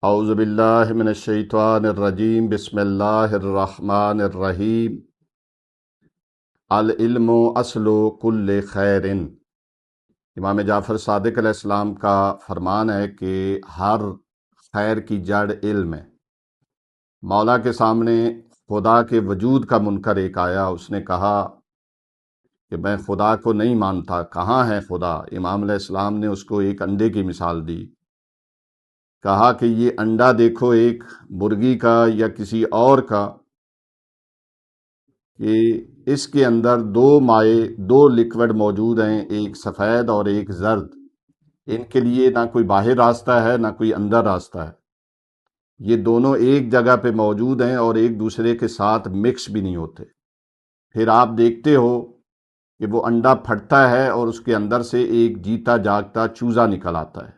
اعوذ باللہ من الشیطان الرجیم بسم اللہ الرحمن الرحیم العلم اصل کل خیر۔ امام جعفر صادق علیہ السلام کا فرمان ہے کہ ہر خیر کی جڑ علم ہے۔ مولا کے سامنے خدا کے وجود کا منکر ایک آیا، اس نے کہا کہ میں خدا کو نہیں مانتا، کہاں ہے خدا؟ امام علیہ السلام نے اس کو ایک انڈے کی مثال دی، کہا کہ یہ انڈا دیکھو ایک مرغی کا یا کسی اور کا، کہ اس کے اندر دو لکوڈ موجود ہیں، ایک سفید اور ایک زرد۔ ان کے لیے نہ کوئی باہر راستہ ہے نہ کوئی اندر راستہ ہے، یہ دونوں ایک جگہ پہ موجود ہیں اور ایک دوسرے کے ساتھ مکس بھی نہیں ہوتے۔ پھر آپ دیکھتے ہو کہ وہ انڈا پھٹتا ہے اور اس کے اندر سے ایک جیتا جاگتا چوزا نکل آتا ہے۔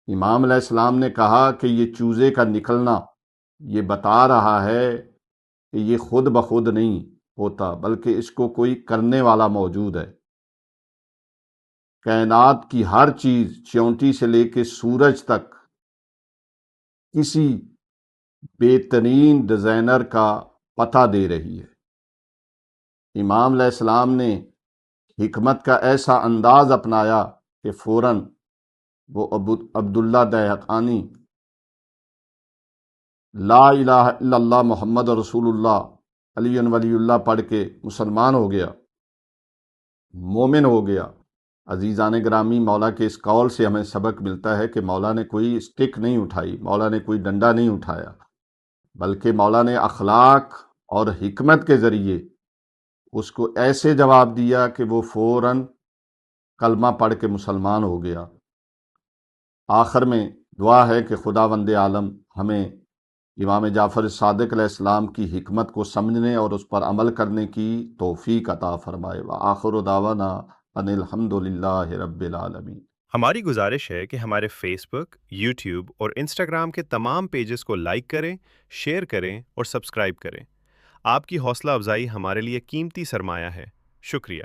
امام علیہ السلام نے کہا کہ یہ چوزے کا نکلنا یہ بتا رہا ہے کہ یہ خود بخود نہیں ہوتا، بلکہ اس کو کوئی کرنے والا موجود ہے۔ کائنات کی ہر چیز چیونٹی سے لے کے سورج تک کسی بہترین ڈیزائنر کا پتہ دے رہی ہے۔ امام علیہ السلام نے حکمت کا ایسا انداز اپنایا کہ فوراً وہ عبداللہ دہقانی لا الہ الا اللہ محمد رسول اللہ علی ولی اللہ پڑھ کے مسلمان ہو گیا، مومن ہو گیا۔ عزیزان گرامی، مولا کے اس قول سے ہمیں سبق ملتا ہے کہ مولا نے کوئی اسٹک نہیں اٹھائی، مولا نے کوئی ڈنڈا نہیں اٹھایا، بلکہ مولا نے اخلاق اور حکمت کے ذریعے اس کو ایسے جواب دیا کہ وہ فوراً کلمہ پڑھ کے مسلمان ہو گیا۔ آخر میں دعا ہے کہ خداوند عالم ہمیں امام جعفر صادق علیہ السلام کی حکمت کو سمجھنے اور اس پر عمل کرنے کی توفیق عطا فرمائے۔ وآخر دعوانا ان الحمد للہ رب العالمین۔ ہماری گزارش ہے کہ ہمارے فیس بک، یوٹیوب اور انسٹاگرام کے تمام پیجز کو لائک کریں، شیئر کریں اور سبسکرائب کریں۔ آپ کی حوصلہ افزائی ہمارے لیے قیمتی سرمایہ ہے۔ شکریہ۔